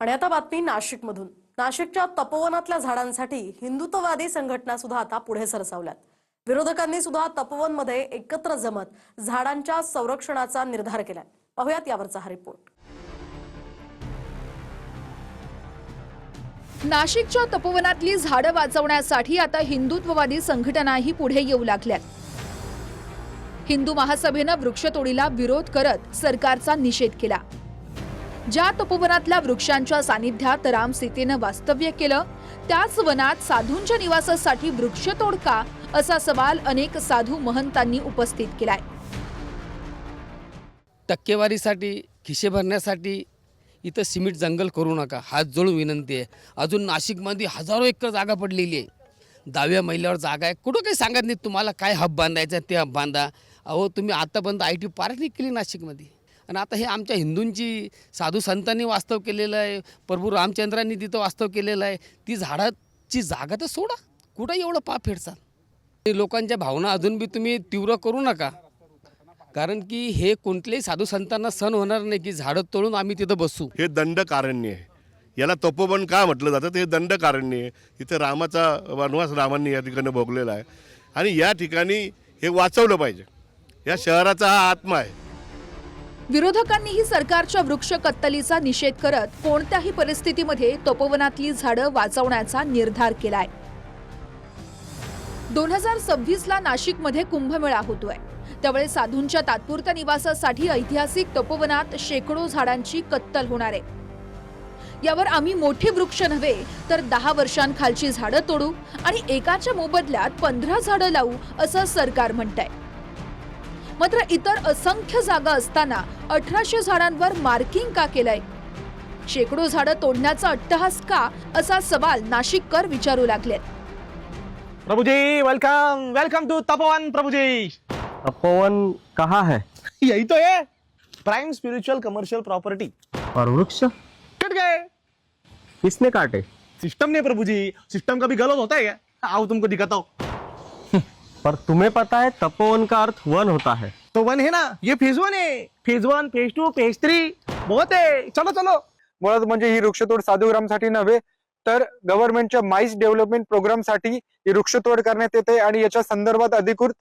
आणि आता बातमी नाशिकमधून। नाशिकच्या तपोवनातल्या झाडांसाठी हिंदुत्ववादी संघटना सुद्धा आता पुढे सरसावल्यात। विरोधकांनी सुद्धा तपोवनमध्ये एकत्र जमत झाडांच्या संरक्षणाचा निर्धार केलाय। पाहूयात यावरचा हा रिपोर्ट। नाशिकच्या तपोवनातली झाडं वाचवण्यासाठी आता हिंदुत्ववादी संघटनाही पुढे येऊ लागल्यात। हिंदू महासभेनं वृक्षतोडीला विरोध करत सरकारचा निषेध केला। ज्या तपोवनातल्या वृक्षांच्या सानिध्यात रामसीतेनं वास्तव्य केलं, त्याच वनात साधूंच्या निवासासाठी वृक्षतोड का, असा सवाल अनेक साधू महंतांनी उपस्थित केलाय। टक्केवारीसाठी खिशे भरण्यासाठी इथं सिमेंट जंगल करू नका, हात जोडून विनंती आहे। अजून नाशिकमध्ये हजारो एकर जागा पडलेली आहे, दहाव्या मैलावर जागा आहे। कुठं काही सांगत नाही तुम्हाला काय हब बांधायचा ते हब बांधा। अहो तुम्ही आतापर्यंत IT पार्क नाही केली नाशिकमध्ये, आणि आता हे आमच्या हिंदूंची साधू संतांनी वास्तव केलेलं आहे, प्रभू रामचंद्रांनी तिथं वास्तव केलेलं आहे। ती झाडाची जागा तर सोडा, कुठं एवढं पाप फेडसाल। लोकांच्या भावना अजून बी तुम्ही तीव्र करू नका, कारण की हे कोणत्याही साधू संतांना सहन होणार नाही की झाडं तोडून आम्ही तिथं बसू। हे दंडकारण्य आहे, याला तपोवन का म्हटलं जातं? ते दंडकारण्य आहे। इथं रामाचा वनवास रामांनी या ठिकाणी भोगलेला आहे, आणि या ठिकाणी हे वाचवलं पाहिजे। या शहराचा हा आत्मा आहे। विरोधकांनीही सरकारच्या वृक्ष कत्तलीचा निषेध करत कोणत्याही परिस्थितीमध्ये तपोवनातली झाडं वाचवण्याचा निर्धार केलाय। 2026ला नाशिकमध्ये कुंभमेळा होतोय, त्यावेळी साधूंच्या तात्पुरत्या निवासासाठी ऐतिहासिक तपोवनात शेकडो झाडांची कत्तल होणार आहे। यावर आम्ही मोठे वृक्ष नव्हे तर 10 वर्षांखालची झाडं तोडू आणि एकाच्या मोबदल्यात 15 झाडं लावू, असं सरकार म्हणतंय। मात्र इतर असंख्य जागा असताना 1800 झाडांवर मार्किंग का केलंय? शेकडो झाडं तोडण्याचा अट्टहास का, असा सवाल नाशिककर विचारू लागलेत। प्रभुजी वेलकम वेलकम टू तपोवन। प्रभुजी तपोवन कहाँ है? यही तो है, प्राइम स्पिरिचुअल कमर्शियल प्रॉपर्टी। और वृक्ष कट गए, किसने काटे? सिस्टम ने प्रभुजी। सिस्टम कभी गलत होता है क्या? आओ तुमको दिखाता हूँ। पर तुम्हें पता है तपोवन का अर्थ वन होता है। तो वन है ना, ये फेज 1 है, फेज 1 फेज 2 फेज 3 बहुत है। चलो चलो। मुळात म्हणजे ही वृक्षतोड साधूग्रामसाठी नव्हे तर गव्हर्नमेंटच्या माईस डेव्हलपमेंट प्रोग्रामसाठी ही वृक्षतोड करण्यात येते, आणि याच्या संदर्भात अधिकृत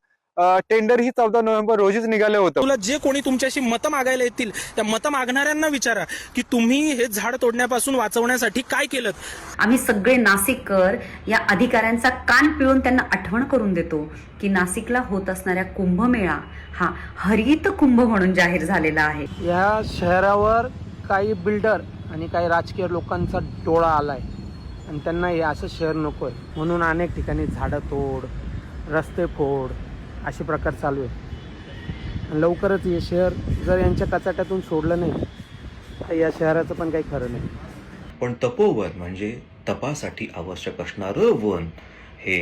टेंडर ही 14 नोव्हेंबर रोजीच निघाले होतं। तुला जे कोणी तुमच्याशी मतं मागायला येतील त्या मतं मागणाऱ्यांना विचारा की तुम्ही हे झाड तोडण्यापासून वाचवण्यासाठी काय केलं। आम्ही सगळे नाशिककर या अधिकाऱ्यांचा कान पिळून त्यांना आठवण करून देतो की नाशिकला होत असणाऱ्या कुंभमेळा हा हरित कुंभ म्हणून जाहीर झालेला आहे। या शहरावर काही बिल्डर आणि काही राजकीय लोकांचा डोळा आलाय, आणि त्यांना हे असं शहर नकोय म्हणून अनेक ठिकाणी झाडं तोड, रस्ते फोड असे प्रकार चालू आहे। लवकरच हे शहर जर यांच्या कचाट्यातून सोडलं नाही तर या शहराचं पण काही खरं नाही। पण तपोवन म्हणजे तपासाठी आवश्यक असणारं वन हे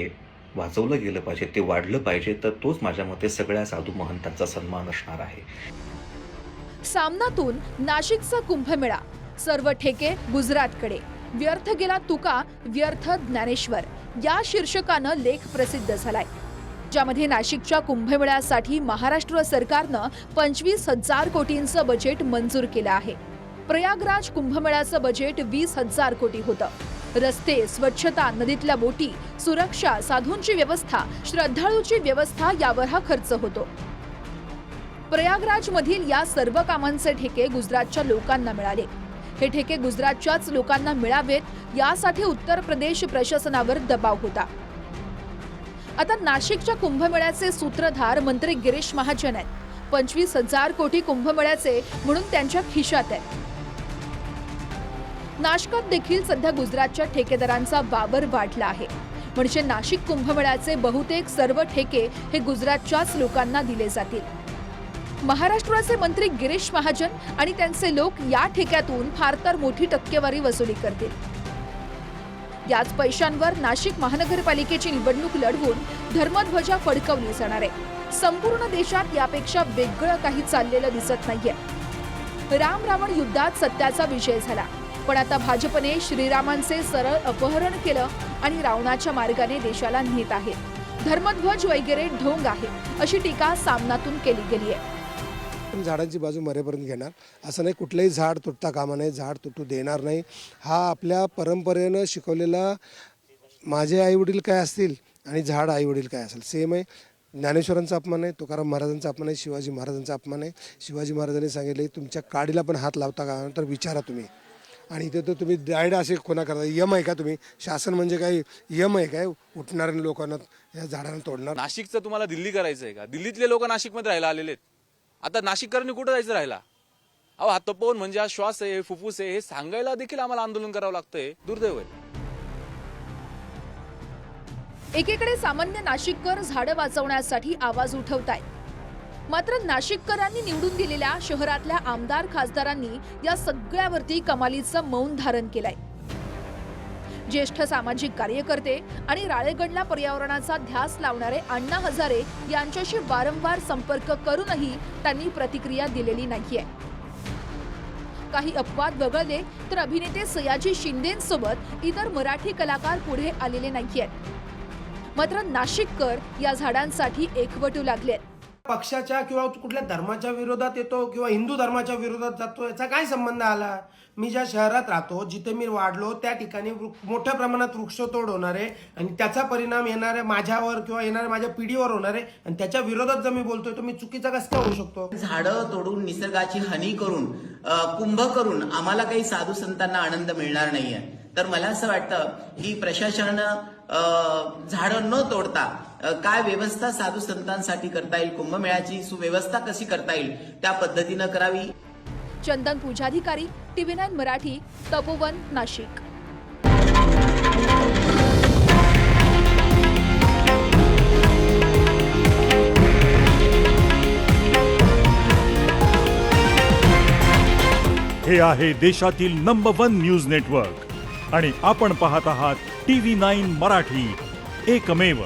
वाचवलं गेलं पाहिजे, ते वाढलं पाहिजे, तर तोच माझ्या मते सगळ्या साधू महंतांचा सन्मान असणार आहे। सामनातून नाशिकचा कुंभमेळा, सर्व ठेके गुजरातकडे, व्यर्थ गेला तुका व्यर्थ ज्ञानेश्वर, या शीर्षकानं लेख प्रसिद्ध झालाय, ज्यामध्ये नाशिकच्या कुंभमेळ्यासाठी महाराष्ट्र सरकारनं 25,000 कोटींचं बजेट मंजूर केलं आहे। प्रयागराज कुंभमेळ्याचं बजेट 20,000 कोटी होतं। रस्ते, स्वच्छता, नदीतल्या बोटी, सुरक्षा, साधूंची व्यवस्था, श्रद्धाळूची व्यवस्था यावर हा खर्च होतो। प्रयागराजमधील या सर्व कामांचे ठेके गुजरातच्या लोकांना मिळाले। हे ठेके गुजरातच्याच लोकांना मिळावेत यासाठी उत्तर प्रदेश प्रशासनावर दबाव होता। आता नाशिकच्या कुंभमेळ्याचे सूत्रधार मंत्री गिरीश महाजन आहेत। 25,000 कोटी कुंभमेळ्याचे म्हणून त्यांच्या खिशात आहेत। नाशिकात देखील सध्या गुजरातच्या ठेकेदारांचा वावर वाढला आहे, म्हणजे नाशिक कुंभमेळ्याचे बहुतेक सर्व ठेके हे गुजरातच्याच लोकांना दिले जातील। महाराष्ट्राचे मंत्री गिरीश महाजन आणि त्यांचे लोक या ठेक्यातून फार तर मोठी टक्केवारी वसुली करतील। याच पैशांवर नाशिक महानगरपालिकेची निवडणूक लढवून धर्मध्वजा फडकवली जाणार आहे। संपूर्ण देशात यापेक्षा वेगळं काही चाललेलं दिसत नाहीये। राम रावण युद्धात सत्याचा विजय झाला, पण आता भाजपने श्रीरामांचे सरळ अपहरण केलं आणि रावणाच्या मार्गाने देशाला नेत आहे। धर्मध्वज वगैरे ढोंग आहे, अशी टीका सामनातून केली गेली आहे। पण झाडांची बाजू मरेपर्यंत घेणार. असं नाही कुठलंही झाड तुटता कामा नये, झाड तुटू देणार नाही. हा आपल्या परंपरेनं शिकवलेला माझे आईवडील काय असतील आणि झाड आईवडील काय असेल सेम आहे. ज्ञानेश्वरांचा अपमान आहे, तुकाराम महाराजांचा अपमान आहे, शिवाजी महाराजांचा अपमान आहे. शिवाजी महाराजांनी सांगितले तुमच्या काडीला पण हात लावता का तर विचारा तुम्ही. आणि इथे तर तुम्ही डायरेक्ट असे कोणा करता यम आहे का तुम्ही? शासन म्हणजे काही यम आहे काय उठणाऱ्या लोकांना या झाडांना तोडणार? नाशिकचं तुम्हाला दिल्ली करायचं आहे का? दिल्लीतले लोक नाशिकमध्ये राहायला आलेले आहेत. आता नाशिककरांनी कुठं जायचं राहिला? अहो हा तपोवन म्हणजे हा श्वास आहे, फुफ्फुस आहे, हे सांगायला देखील आम्हाला आंदोलन करावं लागतंय. दुर्दैव आहे. एकीकडे सामान्य नाशिककर झाडं वाचवण्यासाठी आवाज उठवतायत, मात्र नाशिककरांनी निवडून दिलेल्या शहरातल्या आमदार खासदारांनी या सगळ्यावरती कमालीचं मौन धारण केलंय. ज्येष्ठ सामाजिक कार्यकर्ते आणि राळेगणला पर्यावरणाचा ध्यास लावणारे अण्णा हजारे यांच्याशी वारंवार संपर्क करूनही त्यांनी प्रतिक्रिया दिलेली नाहीये. काही अपवाद वगळले तर अभिनेते सयाजी शिंदेंसोबत इतर मराठी कलाकार पुढे आलेले नाहीयेत. मात्र नाशिककर या झाडांसाठी एकवटू लागलेत. पक्षाच्या किंवा कुठल्या धर्माच्या विरोधात येतो किंवा हिंदू धर्माच्या विरोधात जातो याचा काय संबंध आला? मी ज्या शहरात राहतो, जिथे मी वाढलो, त्या ठिकाणी मोठ्या प्रमाणात वृक्षतोड होणार आहे आणि त्याचा परिणाम येणाऱ्या माझ्यावर किंवा येणाऱ्या माझ्या पिढीवर होणार आहे आणि त्याच्या विरोधात जर मी बोलतोय तर मी चुकीचा कसं होऊ शकतो? झाडं तोडून निसर्गाची हानी करून कुंभ करून आम्हाला काही साधू संतांना आनंद मिळणार नाहीये. तर मला असं वाटतं की प्रशासनानं झाडं न तोडता काय व्यवस्था साधू संतांसाठी करता येईल, कुंभमेळ्याची सुव्यवस्था कशी करता येईल त्या पद्धतीनं करावी. चंदन पूजाधिकारी, TV9 मराठी, तपोवन, नाशिक. हे आहे देशातील नंबर 1 न्यूज नेटवर्क आणि आपण पाहत आहात TV9 मराठी, एकमेव.